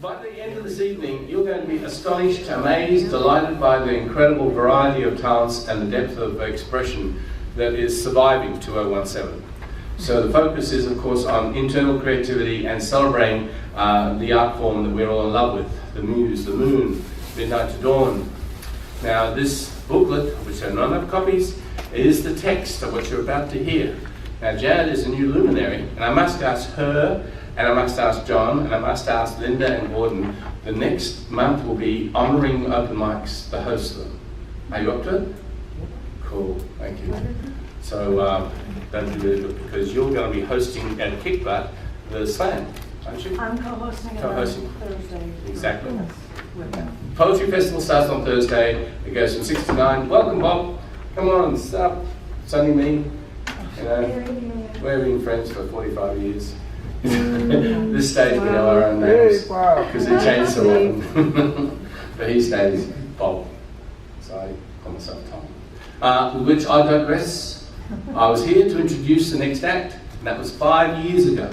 By the end of this evening, you're going to be astonished, amazed, delighted by the incredible variety of talents and the depth of expression that is surviving 2017. So the focus is, of course, on internal creativity and celebrating the art form that we're all in love with, the muse, the moon, midnight to dawn. Now, this booklet, which there are not enough copies, is the text of what you're about to hear. Now, Janet is a new luminary, and I must ask her, and I must ask John, and I must ask Linda and Gordon. The next month will be honouring open mics, the host of them. Are you up to it? Cool, thank you. So don't be really good, because you're going to be hosting at Kickbutt the slam, aren't you? I'm co-hosting it on Thursday. Exactly. Yes. Poetry Festival starts on Thursday. It goes from 6 to 9. Welcome, Bob. Come on, stop. It's only me. You know, we've been friends for 45 years. This stage we know our own names because they change so often. But his name is Bob, so I call myself Tom. With which I digress. I was here to introduce the next act, and that was 5 years ago.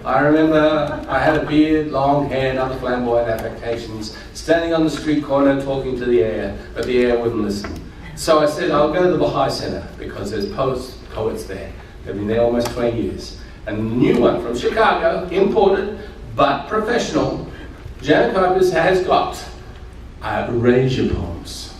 I remember I had a beard, long hair, and other flamboyant affectations, standing on the street corner talking to the air, but the air wouldn't listen. So I said, I'll go to the Baha'i Center because there's poets there. They've been there almost 20 years. And the new one from Chicago, imported but professional, Janet Kuypers has got Erasure Poems.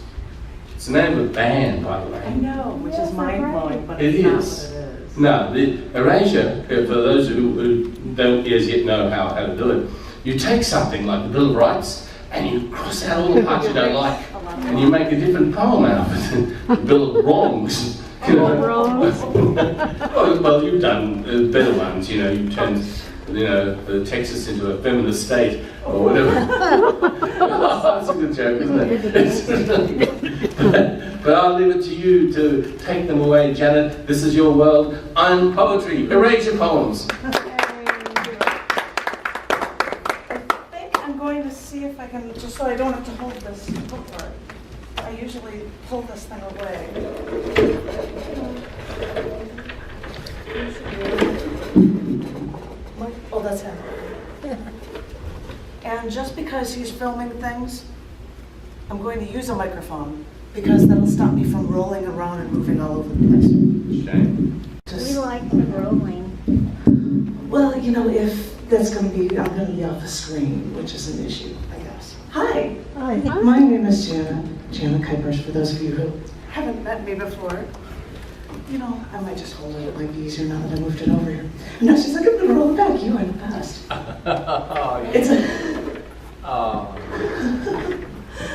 It's the name of a band, by the way. I know, which is mind-blowing, but it it's not is. what it is. No, the erasure, for those who don't as yet know how to do it, you take something like the Bill of Rights and you cross out all the parts you don't like and you make a different poem out of it. The Bill of Wrongs. You know. Well, you've done better ones, you know, you've turned, you know, Texas into a feminist state or whatever. That's a good joke, isn't it? But I'll leave it to you to take them away, Janet. This is your world. I'm poetry. Erasure Poems. I think I'm going to see if I can, just so I don't have to hold this booklet. I usually pull this thing away. Oh, that's him. And just because he's filming things, I'm going to use a microphone because that'll stop me from rolling around and moving all over the place. Shame. We like the rolling. Well, you know, if that's going to be, I'm going to be off the screen, which is an issue, I guess. Hi. Hi. My name is Janet Kuypers, for those of you who haven't met me before. You know, I might just hold it. It might be easier now that I moved it over here. No, she's like, I'm going to roll it back. You are the best. It's a... Oh.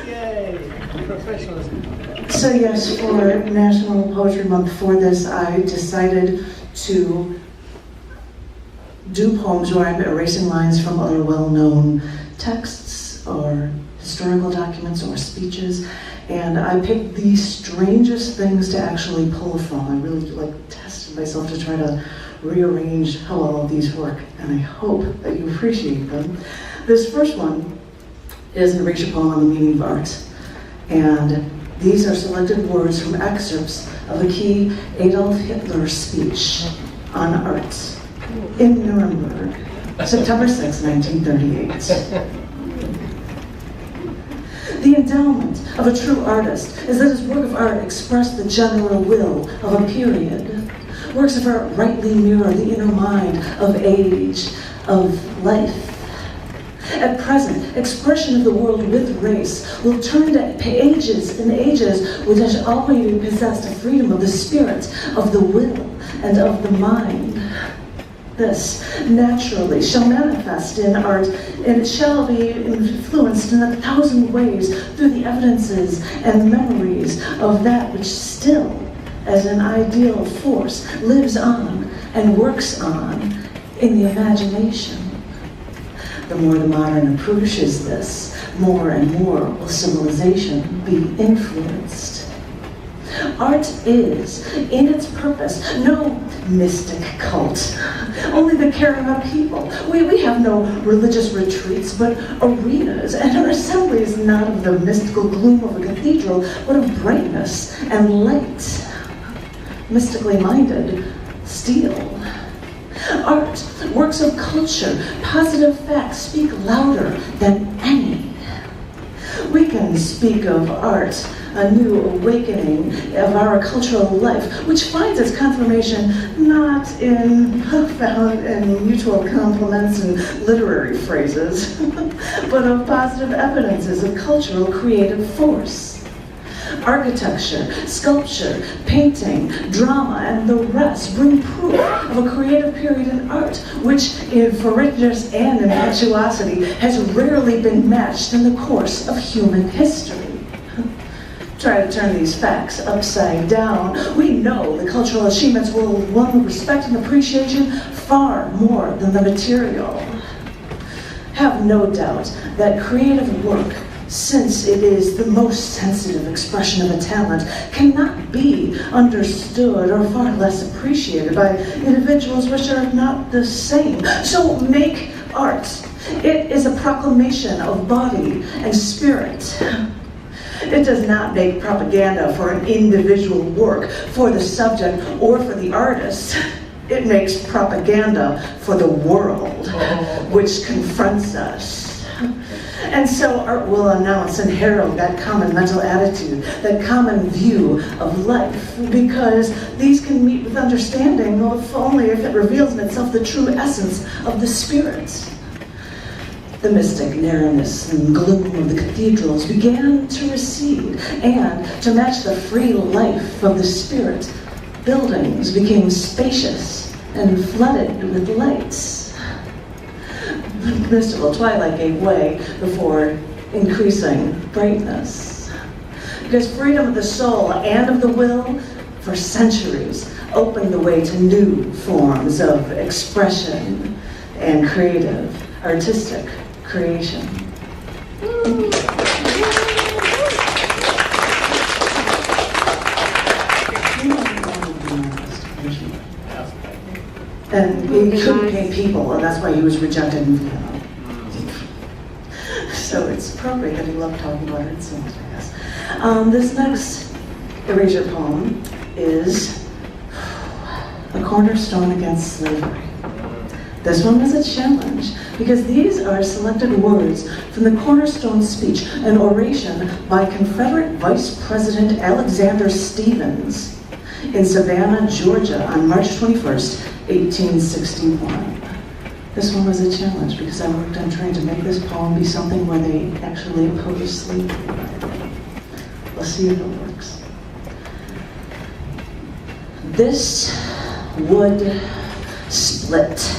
Yay. Professionalism. So yes, for National Poetry Month, for this, I decided to do poems where I'm erasing lines from other well-known texts or historical documents or speeches, and I picked the strangest things to actually pull from. I really tested myself to try to rearrange how all of these work, and I hope that you appreciate them. This first one is an erasure poem on the meaning of art, and these are selected words from excerpts of a key Adolf Hitler speech on art in Nuremberg, September 6, 1938. The endowment of a true artist is that his work of art express the general will of a period. Works of art rightly mirror the inner mind of age, of life. At present, expression of the world with race will turn to ages and ages which has already possessed a freedom of the spirit, of the will, and of the mind. This naturally shall manifest in art, and it shall be influenced in 1,000 ways through the evidences and memories of that which still, as an ideal force, lives on and works on in the imagination. The more the modern approaches this, more and more will civilization be influenced. Art is, in its purpose, no mystic cult, only the caring of people. We have no religious retreats, but arenas, and our assembly is not of the mystical gloom of a cathedral, but of brightness and light. Mystically minded, steel. Art, works of culture, positive facts speak louder than any. We can speak of art, a new awakening of our cultural life, which finds its confirmation not found in mutual compliments and literary phrases, but of positive evidences of cultural creative force. Architecture, sculpture, painting, drama, and the rest bring proof of a creative period in art, which in forgiveness and impetuosity has rarely been matched in the course of human history. Try to turn these facts upside down. We know the cultural achievements will won respect and appreciation far more than the material. Have no doubt that creative work, since it is the most sensitive expression of a talent, cannot be understood or far less appreciated by individuals which are not the same. So make art. It is a proclamation of body and spirit. It does not make propaganda for an individual work, for the subject, or for the artist. It makes propaganda for the world, which confronts us. And so art will announce and herald that common mental attitude, that common view of life, because these can meet with understanding only if it reveals in itself the true essence of the spirit. The mystic narrowness and gloom of the cathedrals began to recede, and to match the free life of the spirit, buildings became spacious and flooded with lights. The mystical twilight gave way before increasing brightness. Because freedom of the soul and of the will, for centuries, opened the way to new forms of expression and creative, artistic creation. And he couldn't paint people, and that's why he was rejected in Vienna. So it's appropriate that he loved talking about it so much, I guess. This next Erasure poem is a cornerstone against slavery. This one was a challenge, because these are selected words from the cornerstone speech, an oration by Confederate Vice President Alexander Stephens in Savannah, Georgia on March 21st, 1861. This one was a challenge because I worked on trying to make this poem be something where they actually oppose slavery. We'll see if it works. This would split.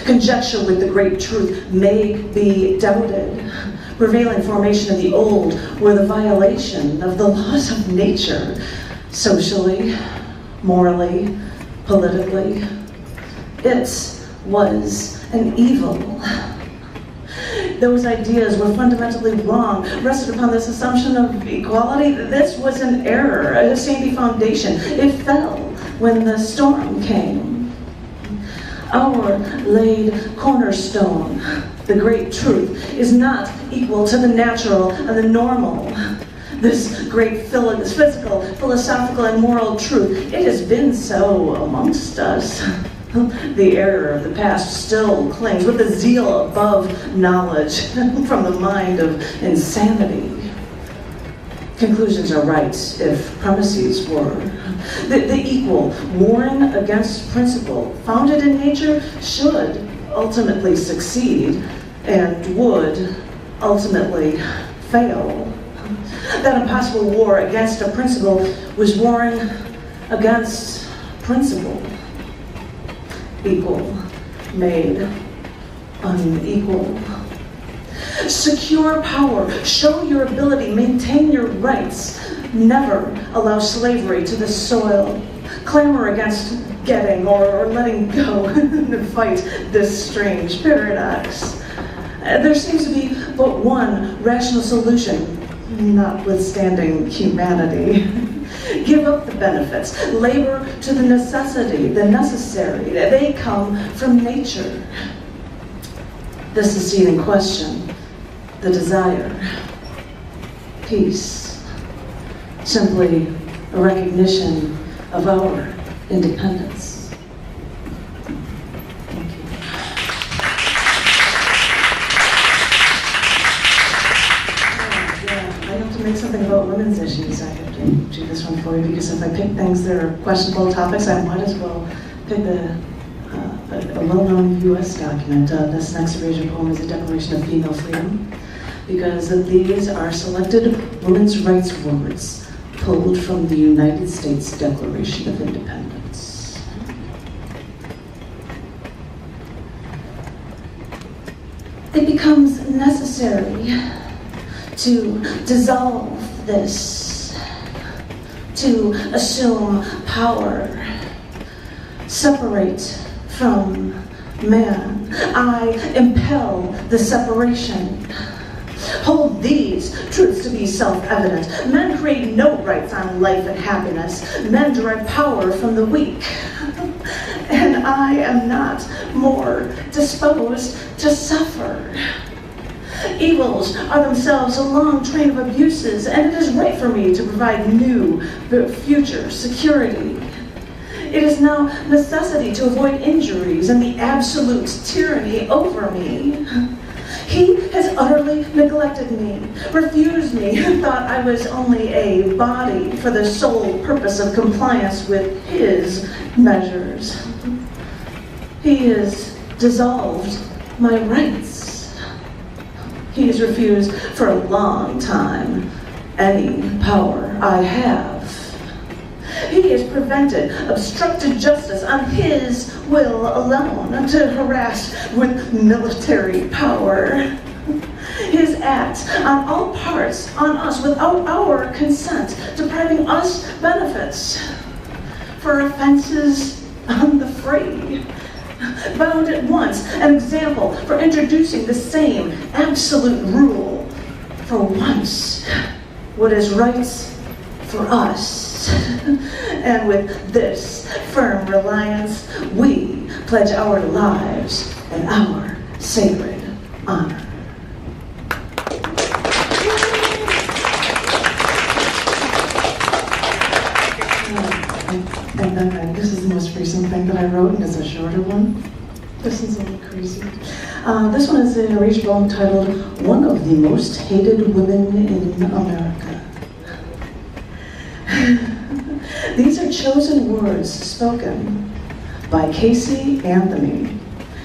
Conjecture with the great truth may be doubted. Prevailing formation of the old were the violation of the laws of nature, socially, morally, politically. It was an evil. Those ideas were fundamentally wrong, rested upon this assumption of equality. This was an error, a sandy foundation. It fell when the storm came. Our laid cornerstone, the great truth, is not equal to the natural and the normal. This great physical, philosophical, and moral truth, it has been so amongst us. The error of the past still clings with the zeal above knowledge from the mind of insanity. Conclusions are right if premises were. The equal, warring against principle, founded in nature, should ultimately succeed and would ultimately fail. That impossible war against a principle was warring against principle. Equal made unequal. Secure power, show your ability, maintain your rights. Never allow slavery to the soil. Clamor against getting or letting go and fight this strange paradox. There seems to be but one rational solution, notwithstanding humanity. Give up the benefits, labor to the necessary. They come from nature. The succeeding question, the desire, peace, simply a recognition of our independence. women's issues, I have to do this one for you, because if I pick things that are questionable topics, I might as well pick a well-known U.S. document. This next Erasure poem is a declaration of female freedom, because these are selected women's rights words pulled from the United States Declaration of Independence. It becomes necessary to dissolve this, to assume power, separate from man. I impel the separation. Hold these truths to be self-evident. Men create no rights on life and happiness. Men derive power from the weak. And I am not more disposed to suffer. Evils are themselves a long train of abuses, and it is right for me to provide new future security. It is now necessity to avoid injuries and the absolute tyranny over me. He has utterly neglected me, refused me, and thought I was only a body for the sole purpose of compliance with his measures. He has dissolved my rights. He has refused for a long time any power I have. He has prevented, obstructed justice on his will alone, to harass with military power. His acts on all parts on us without our consent, depriving us benefits for offenses on the free. Bound at once an example for introducing the same absolute rule for once. What is right for us. And with this firm reliance, we pledge our lives and our sacred honor. And then this is the most recent thing that I wrote, and it's a shorter one. This is a little crazy. This one is an Erasure poem titled, "One of the Most Hated Women in America." These are chosen words spoken by Casey Anthony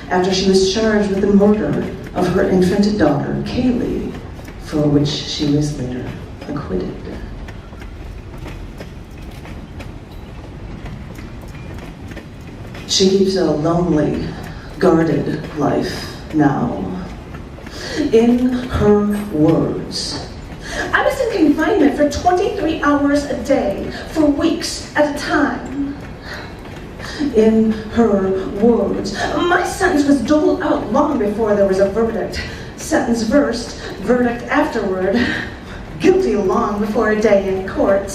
after she was charged with the murder of her infant daughter, Caylee, for which she was later acquitted. She keeps a lonely, guarded life now. In her words, "I was in confinement for 23 hours a day, for weeks at a time." In her words, "My sentence was doled out long before there was a verdict. Sentence first, verdict afterward. Guilty long before a day in court."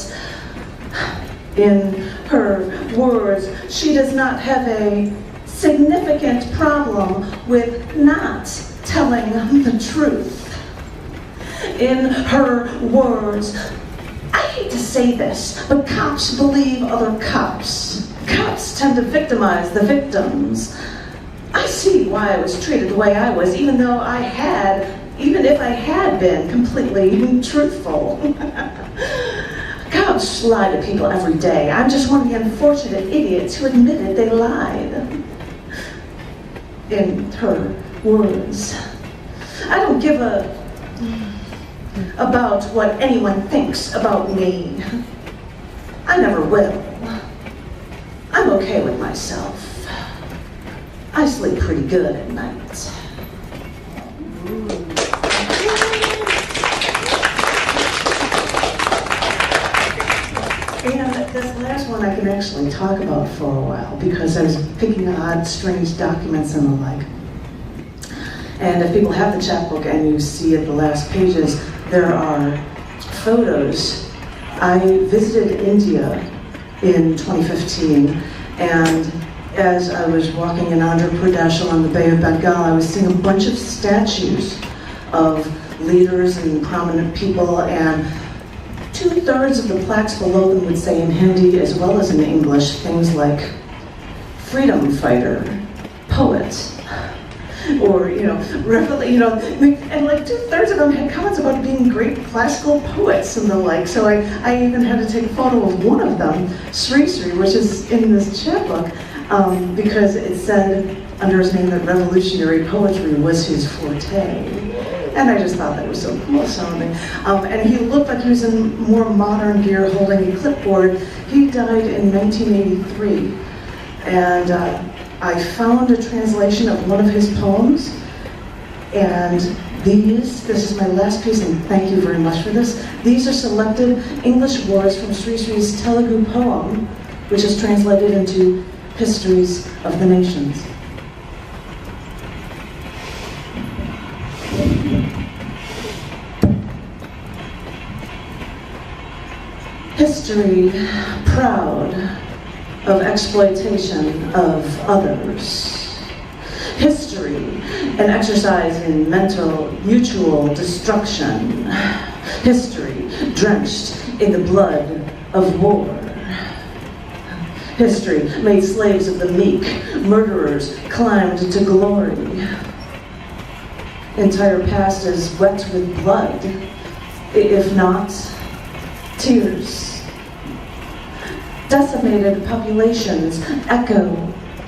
In her words, she does not have a significant problem with not telling the truth. In her words, "I hate to say this, but cops believe other cops. Cops tend to victimize the victims. I see why I was treated the way I was, even if I had been completely truthful. Cops lie to people every day. I'm just one of the unfortunate idiots who admitted they lied." In her words, "I don't give about what anyone thinks about me. I never will. I'm okay with myself. I sleep pretty good at night." And this last one I can actually talk about for a while, because I was picking odd, strange documents and the like. And if people have the chapbook and you see at the last pages, there are photos. I visited India in 2015, and as I was walking in Andhra Pradesh along the Bay of Bengal, I was seeing a bunch of statues of leaders and prominent people, and 2/3 of the plaques below them would say in Hindi as well as in English things like freedom fighter, poet, or and like 2/3 of them had comments about being great classical poets and the like. So I even had to take a photo of one of them, Sri Sri, which is in this chapbook, because it said under his name that revolutionary poetry was his forte. And I just thought that was so cool sounding. And he looked like he was in more modern gear, holding a clipboard. He died in 1983. And I found a translation of one of his poems. And this is my last piece, and thank you very much for this. These are selected English words from Sri Sri's Telugu poem, which is translated into Histories of the Nations. History, proud of exploitation of others. History, an exercise in mental mutual destruction. History, drenched in the blood of war. History, made slaves of the meek. Murderers climbed to glory. Entire past is wet with blood, if not tears. Decimated populations echo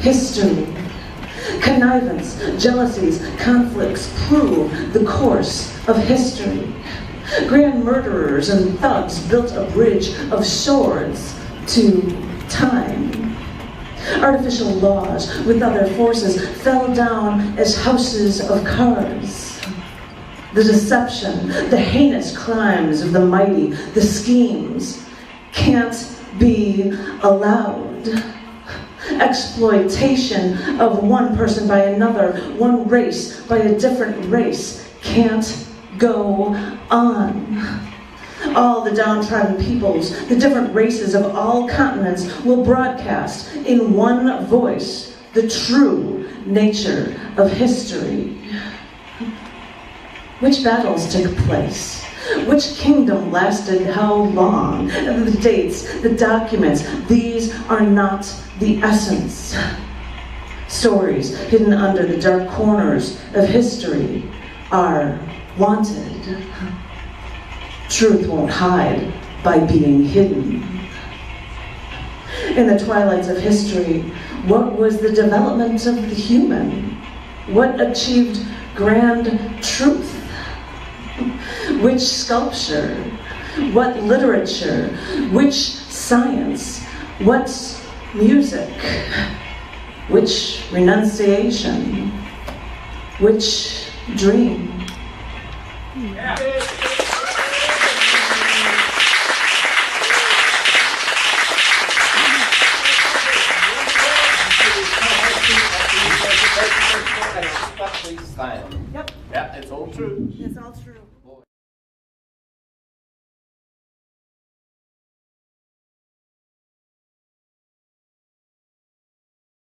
history. Connivance, jealousies, conflicts prove the course of history. Grand murderers and thugs built a bridge of swords to time. Artificial laws with other forces fell down as houses of cards. The deception, the heinous crimes of the mighty, the schemes can't be allowed. Exploitation of one person by another, one race by a different race can't go on. All the downtrodden peoples, the different races of all continents will broadcast in one voice the true nature of history. Which battles took place? Which kingdom lasted how long? The dates, the documents, these are not the essence. Stories hidden under the dark corners of history are wanted. Truth won't hide by being hidden. In the twilights of history, what was the development of the human? What achieved grand truth? Which sculpture? What literature? Which science? What music? Which renunciation? Which dream? Yep. Yeah, it's all true. It's all true.